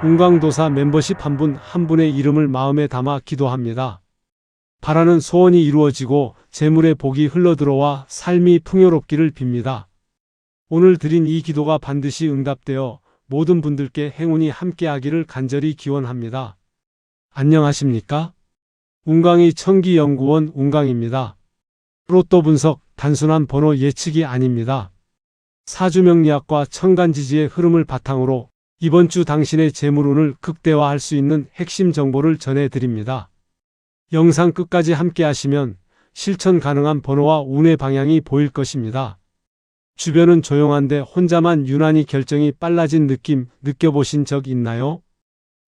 운강도사 멤버십 한 분 한 분의 이름을 마음에 담아 기도합니다. 바라는 소원이 이루어지고 재물의 복이 흘러들어와 삶이 풍요롭기를 빕니다. 오늘 드린 이 기도가 반드시 응답되어 모든 분들께 행운이 함께하기를 간절히 기원합니다. 안녕하십니까? 운강이 천기연구원 운강입니다. 로또 분석, 단순한 번호 예측이 아닙니다. 사주명리학과 천간지지의 흐름을 바탕으로 이번 주 당신의 재물운을 극대화할 수 있는 핵심 정보를 전해드립니다. 영상 끝까지 함께 하시면 실천 가능한 번호와 운의 방향이 보일 것입니다. 주변은 조용한데 혼자만 유난히 결정이 빨라진 느낌 느껴보신 적 있나요?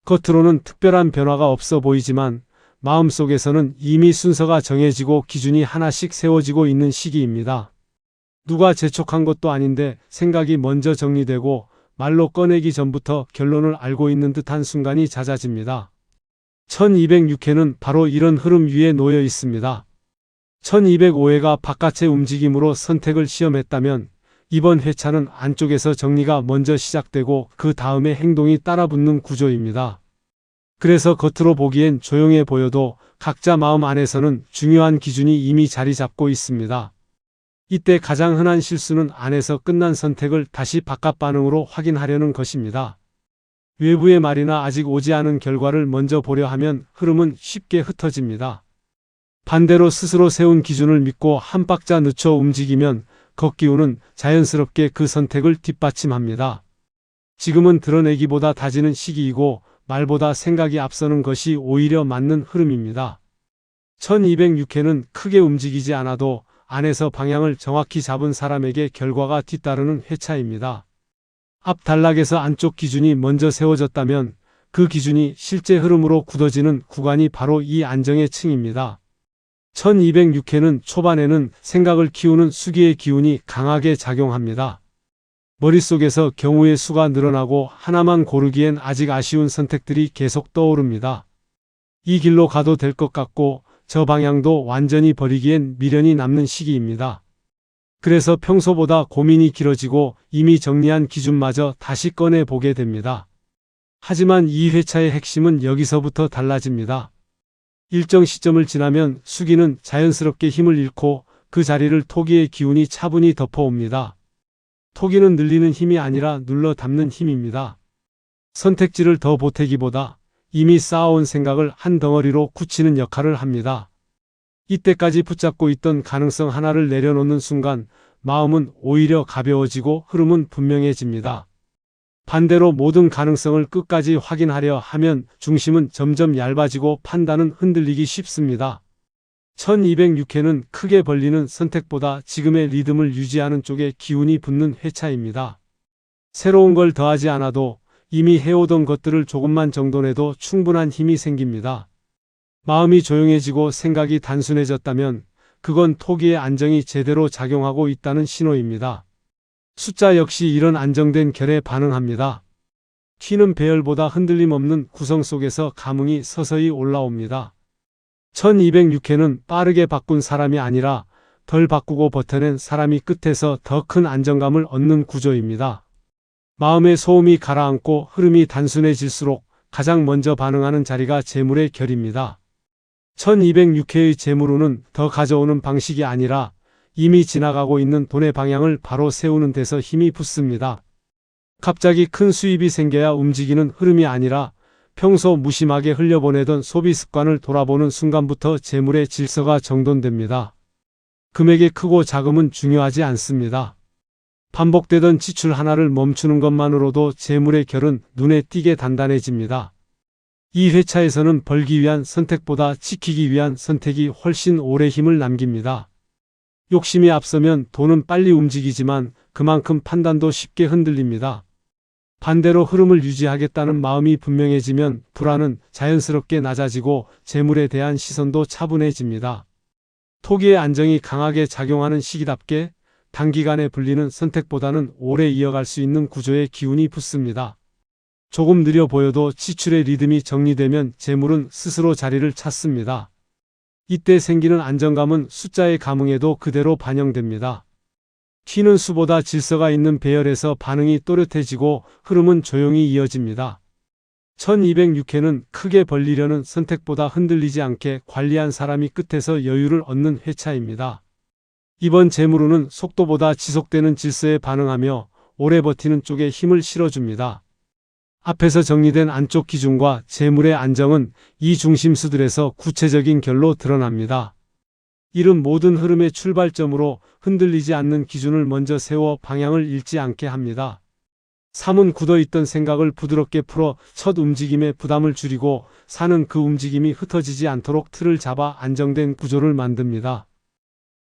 겉으로는 특별한 변화가 없어 보이지만 마음속에서는 이미 순서가 정해지고 기준이 하나씩 세워지고 있는 시기입니다. 누가 재촉한 것도 아닌데 생각이 먼저 정리되고 말로 꺼내기 전부터 결론을 알고 있는 듯한 순간이 잦아집니다. 1206회는 바로 이런 흐름 위에 놓여 있습니다. 1205회가 바깥의 움직임으로 선택을 시험했다면 이번 회차는 안쪽에서 정리가 먼저 시작되고 그 다음에 행동이 따라붙는 구조입니다. 그래서 겉으로 보기엔 조용해 보여도 각자 마음 안에서는 중요한 기준이 이미 자리 잡고 있습니다. 이때 가장 흔한 실수는 안에서 끝난 선택을 다시 바깥 반응으로 확인하려는 것입니다. 외부의 말이나 아직 오지 않은 결과를 먼저 보려 하면 흐름은 쉽게 흩어집니다. 반대로 스스로 세운 기준을 믿고 한 박자 늦춰 움직이면 겉기운은 자연스럽게 그 선택을 뒷받침합니다. 지금은 드러내기보다 다지는 시기이고 말보다 생각이 앞서는 것이 오히려 맞는 흐름입니다. 1206회는 크게 움직이지 않아도 안에서 방향을 정확히 잡은 사람에게 결과가 뒤따르는 회차입니다. 앞 단락에서 안쪽 기준이 먼저 세워졌다면 그 기준이 실제 흐름으로 굳어지는 구간이 바로 이 안정의 층입니다. 1206회는 초반에는 생각을 키우는 수기의 기운이 강하게 작용합니다. 머릿속에서 경우의 수가 늘어나고 하나만 고르기엔 아직 아쉬운 선택들이 계속 떠오릅니다. 이 길로 가도 될 것 같고 저 방향도 완전히 버리기엔 미련이 남는 시기입니다. 그래서 평소보다 고민이 길어지고 이미 정리한 기준마저 다시 꺼내 보게 됩니다. 하지만 이 회차의 핵심은 여기서부터 달라집니다. 일정 시점을 지나면 수기는 자연스럽게 힘을 잃고 그 자리를 토기의 기운이 차분히 덮어옵니다. 토기는 늘리는 힘이 아니라 눌러 담는 힘입니다. 선택지를 더 보태기보다 이미 쌓아온 생각을 한 덩어리로 굳히는 역할을 합니다. 이때까지 붙잡고 있던 가능성 하나를 내려놓는 순간 마음은 오히려 가벼워지고 흐름은 분명해집니다. 반대로 모든 가능성을 끝까지 확인하려 하면 중심은 점점 얇아지고 판단은 흔들리기 쉽습니다. 1206회는 크게 벌리는 선택보다 지금의 리듬을 유지하는 쪽에 기운이 붙는 회차입니다. 새로운 걸 더하지 않아도 이미 해오던 것들을 조금만 정돈해도 충분한 힘이 생깁니다. 마음이 조용해지고 생각이 단순해졌다면 그건 토기의 안정이 제대로 작용하고 있다는 신호입니다. 숫자 역시 이런 안정된 결에 반응합니다. 튀는 배열보다 흔들림 없는 구성 속에서 감흥이 서서히 올라옵니다. 1206회는 빠르게 바꾼 사람이 아니라 덜 바꾸고 버텨낸 사람이 끝에서 더 큰 안정감을 얻는 구조입니다. 마음의 소음이 가라앉고 흐름이 단순해질수록 가장 먼저 반응하는 자리가 재물의 결입니다. 1206회의 재물운은 더 가져오는 방식이 아니라 이미 지나가고 있는 돈의 방향을 바로 세우는 데서 힘이 붙습니다. 갑자기 큰 수입이 생겨야 움직이는 흐름이 아니라 평소 무심하게 흘려보내던 소비 습관을 돌아보는 순간부터 재물의 질서가 정돈됩니다. 금액의 크고 작음은 중요하지 않습니다. 반복되던 지출 하나를 멈추는 것만으로도 재물의 결은 눈에 띄게 단단해집니다. 이 회차에서는 벌기 위한 선택보다 지키기 위한 선택이 훨씬 오래 힘을 남깁니다. 욕심이 앞서면 돈은 빨리 움직이지만 그만큼 판단도 쉽게 흔들립니다. 반대로 흐름을 유지하겠다는 마음이 분명해지면 불안은 자연스럽게 낮아지고 재물에 대한 시선도 차분해집니다. 토기의 안정이 강하게 작용하는 시기답게 단기간에 불리는 선택보다는 오래 이어갈 수 있는 구조의 기운이 붙습니다. 조금 느려 보여도 지출의 리듬이 정리되면 재물은 스스로 자리를 찾습니다. 이때 생기는 안정감은 숫자의 감흥에도 그대로 반영됩니다. 튀는 수보다 질서가 있는 배열에서 반응이 또렷해지고 흐름은 조용히 이어집니다. 1206회는 크게 벌리려는 선택보다 흔들리지 않게 관리한 사람이 끝에서 여유를 얻는 회차입니다. 이번 재물운은 속도보다 지속되는 질서에 반응하며 오래 버티는 쪽에 힘을 실어줍니다. 앞에서 정리된 안쪽 기준과 재물의 안정은 이 중심수들에서 구체적인 결로 드러납니다. 이는 모든 흐름의 출발점으로 흔들리지 않는 기준을 먼저 세워 방향을 잃지 않게 합니다. 3은 굳어있던 생각을 부드럽게 풀어 첫 움직임에 부담을 줄이고 4는 그 움직임이 흩어지지 않도록 틀을 잡아 안정된 구조를 만듭니다.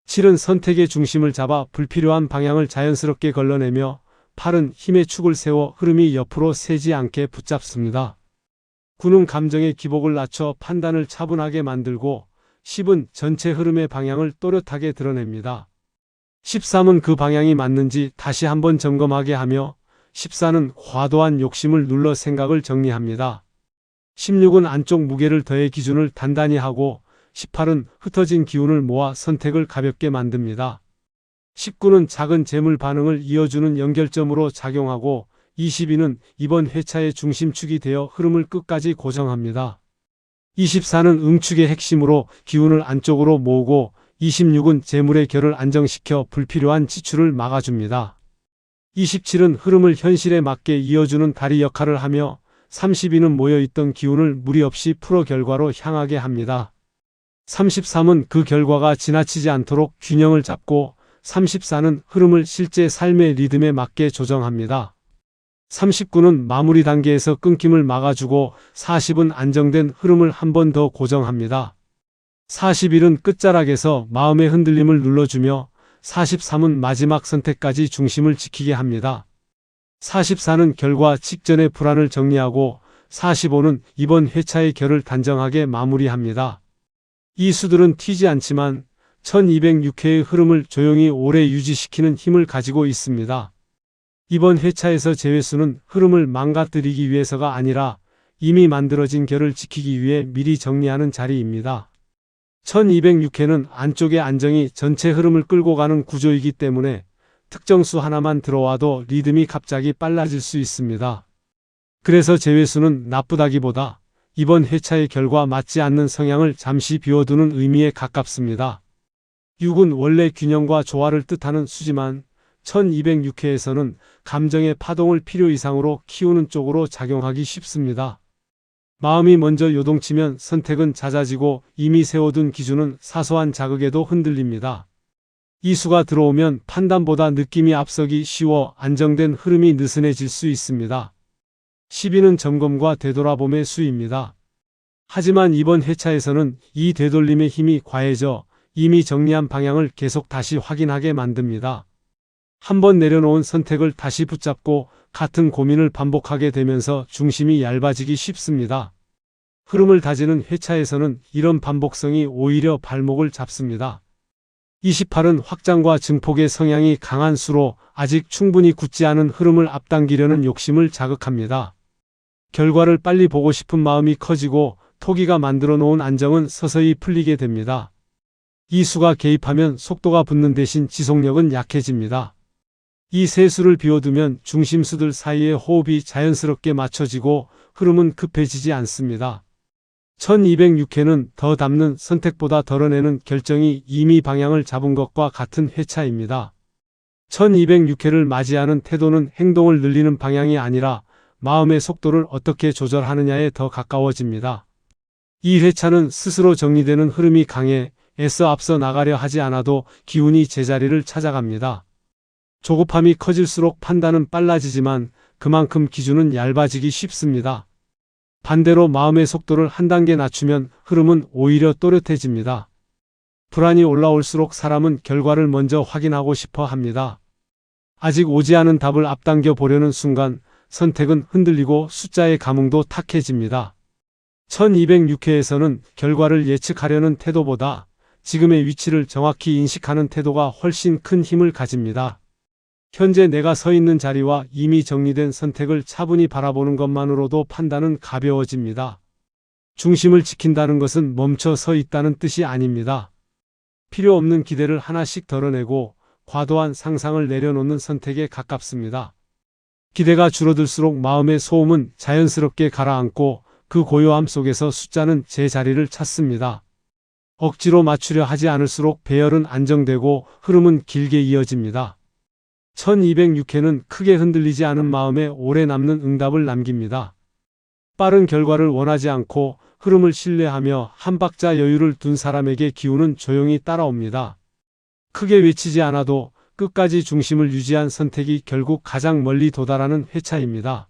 7은 선택의 중심을 잡아 불필요한 방향을 자연스럽게 걸러내며 8은 힘의 축을 세워 흐름이 옆으로 새지 않게 붙잡습니다. 9는 감정의 기복을 낮춰 판단을 차분하게 만들고 10은 전체 흐름의 방향을 또렷하게 드러냅니다. 13은 그 방향이 맞는지 다시 한번 점검하게 하며 14는 과도한 욕심을 눌러 생각을 정리합니다. 16은 안쪽 무게를 더해 기준을 단단히 하고 18은 흩어진 기운을 모아 선택을 가볍게 만듭니다. 19는 작은 재물 반응을 이어주는 연결점으로 작용하고 22는 이번 회차의 중심축이 되어 흐름을 끝까지 고정합니다. 24는 응축의 핵심으로 기운을 안쪽으로 모으고 26은 재물의 결을 안정시켜 불필요한 지출을 막아줍니다. 27은 흐름을 현실에 맞게 이어주는 다리 역할을 하며 32는 모여있던 기운을 무리 없이 풀어 결과로 향하게 합니다. 33은 그 결과가 지나치지 않도록 균형을 잡고 34는 흐름을 실제 삶의 리듬에 맞게 조정합니다. 39는 마무리 단계에서 끊김을 막아주고 40은 안정된 흐름을 한 번 더 고정합니다. 41은 끝자락에서 마음의 흔들림을 눌러주며 43은 마지막 선택까지 중심을 지키게 합니다. 44는 결과 직전의 불안을 정리하고 45는 이번 회차의 결을 단정하게 마무리합니다. 이 수들은 튀지 않지만 1206회의 흐름을 조용히 오래 유지시키는 힘을 가지고 있습니다. 이번 회차에서 재회수는 흐름을 망가뜨리기 위해서가 아니라 이미 만들어진 결을 지키기 위해 미리 정리하는 자리입니다. 1206회는 안쪽의 안정이 전체 흐름을 끌고 가는 구조이기 때문에 특정 수 하나만 들어와도 리듬이 갑자기 빨라질 수 있습니다. 그래서 재회수는 나쁘다기보다 이번 회차의 결과 맞지 않는 성향을 잠시 비워두는 의미에 가깝습니다. 6은 원래 균형과 조화를 뜻하는 수지만 1206회에서는 감정의 파동을 필요 이상으로 키우는 쪽으로 작용하기 쉽습니다. 마음이 먼저 요동치면 선택은 잦아지고 이미 세워둔 기준은 사소한 자극에도 흔들립니다. 이 수가 들어오면 판단보다 느낌이 앞서기 쉬워 안정된 흐름이 느슨해질 수 있습니다. 12는 점검과 되돌아봄의 수입니다. 하지만 이번 회차에서는 이 되돌림의 힘이 과해져 이미 정리한 방향을 계속 다시 확인하게 만듭니다. 한번 내려놓은 선택을 다시 붙잡고 같은 고민을 반복하게 되면서 중심이 얇아지기 쉽습니다. 흐름을 다지는 회차에서는 이런 반복성이 오히려 발목을 잡습니다. 28은 확장과 증폭의 성향이 강한 수로 아직 충분히 굳지 않은 흐름을 앞당기려는 욕심을 자극합니다. 결과를 빨리 보고 싶은 마음이 커지고 토기가 만들어 놓은 안정은 서서히 풀리게 됩니다. 이 수가 개입하면 속도가 붙는 대신 지속력은 약해집니다. 이 세 수를 비워두면 중심수들 사이의 호흡이 자연스럽게 맞춰지고 흐름은 급해지지 않습니다. 1206회는 더 담는 선택보다 덜어내는 결정이 이미 방향을 잡은 것과 같은 회차입니다. 1206회를 맞이하는 태도는 행동을 늘리는 방향이 아니라 마음의 속도를 어떻게 조절하느냐에 더 가까워집니다. 이 회차는 스스로 정리되는 흐름이 강해 애써 앞서 나가려 하지 않아도 기운이 제자리를 찾아갑니다. 조급함이 커질수록 판단은 빨라지지만 그만큼 기준은 얇아지기 쉽습니다. 반대로 마음의 속도를 한 단계 낮추면 흐름은 오히려 또렷해집니다. 불안이 올라올수록 사람은 결과를 먼저 확인하고 싶어 합니다. 아직 오지 않은 답을 앞당겨 보려는 순간 선택은 흔들리고 숫자의 감흥도 탁해집니다. 1206회에서는 결과를 예측하려는 태도보다 지금의 위치를 정확히 인식하는 태도가 훨씬 큰 힘을 가집니다. 현재 내가 서 있는 자리와 이미 정리된 선택을 차분히 바라보는 것만으로도 판단은 가벼워집니다. 중심을 지킨다는 것은 멈춰 서 있다는 뜻이 아닙니다. 필요 없는 기대를 하나씩 덜어내고 과도한 상상을 내려놓는 선택에 가깝습니다. 기대가 줄어들수록 마음의 소음은 자연스럽게 가라앉고 그 고요함 속에서 숫자는 제 자리를 찾습니다. 억지로 맞추려 하지 않을수록 배열은 안정되고 흐름은 길게 이어집니다. 1206회는 크게 흔들리지 않은 마음에 오래 남는 응답을 남깁니다. 빠른 결과를 원하지 않고 흐름을 신뢰하며 한 박자 여유를 둔 사람에게 기운은 조용히 따라옵니다. 크게 외치지 않아도 끝까지 중심을 유지한 선택이 결국 가장 멀리 도달하는 회차입니다.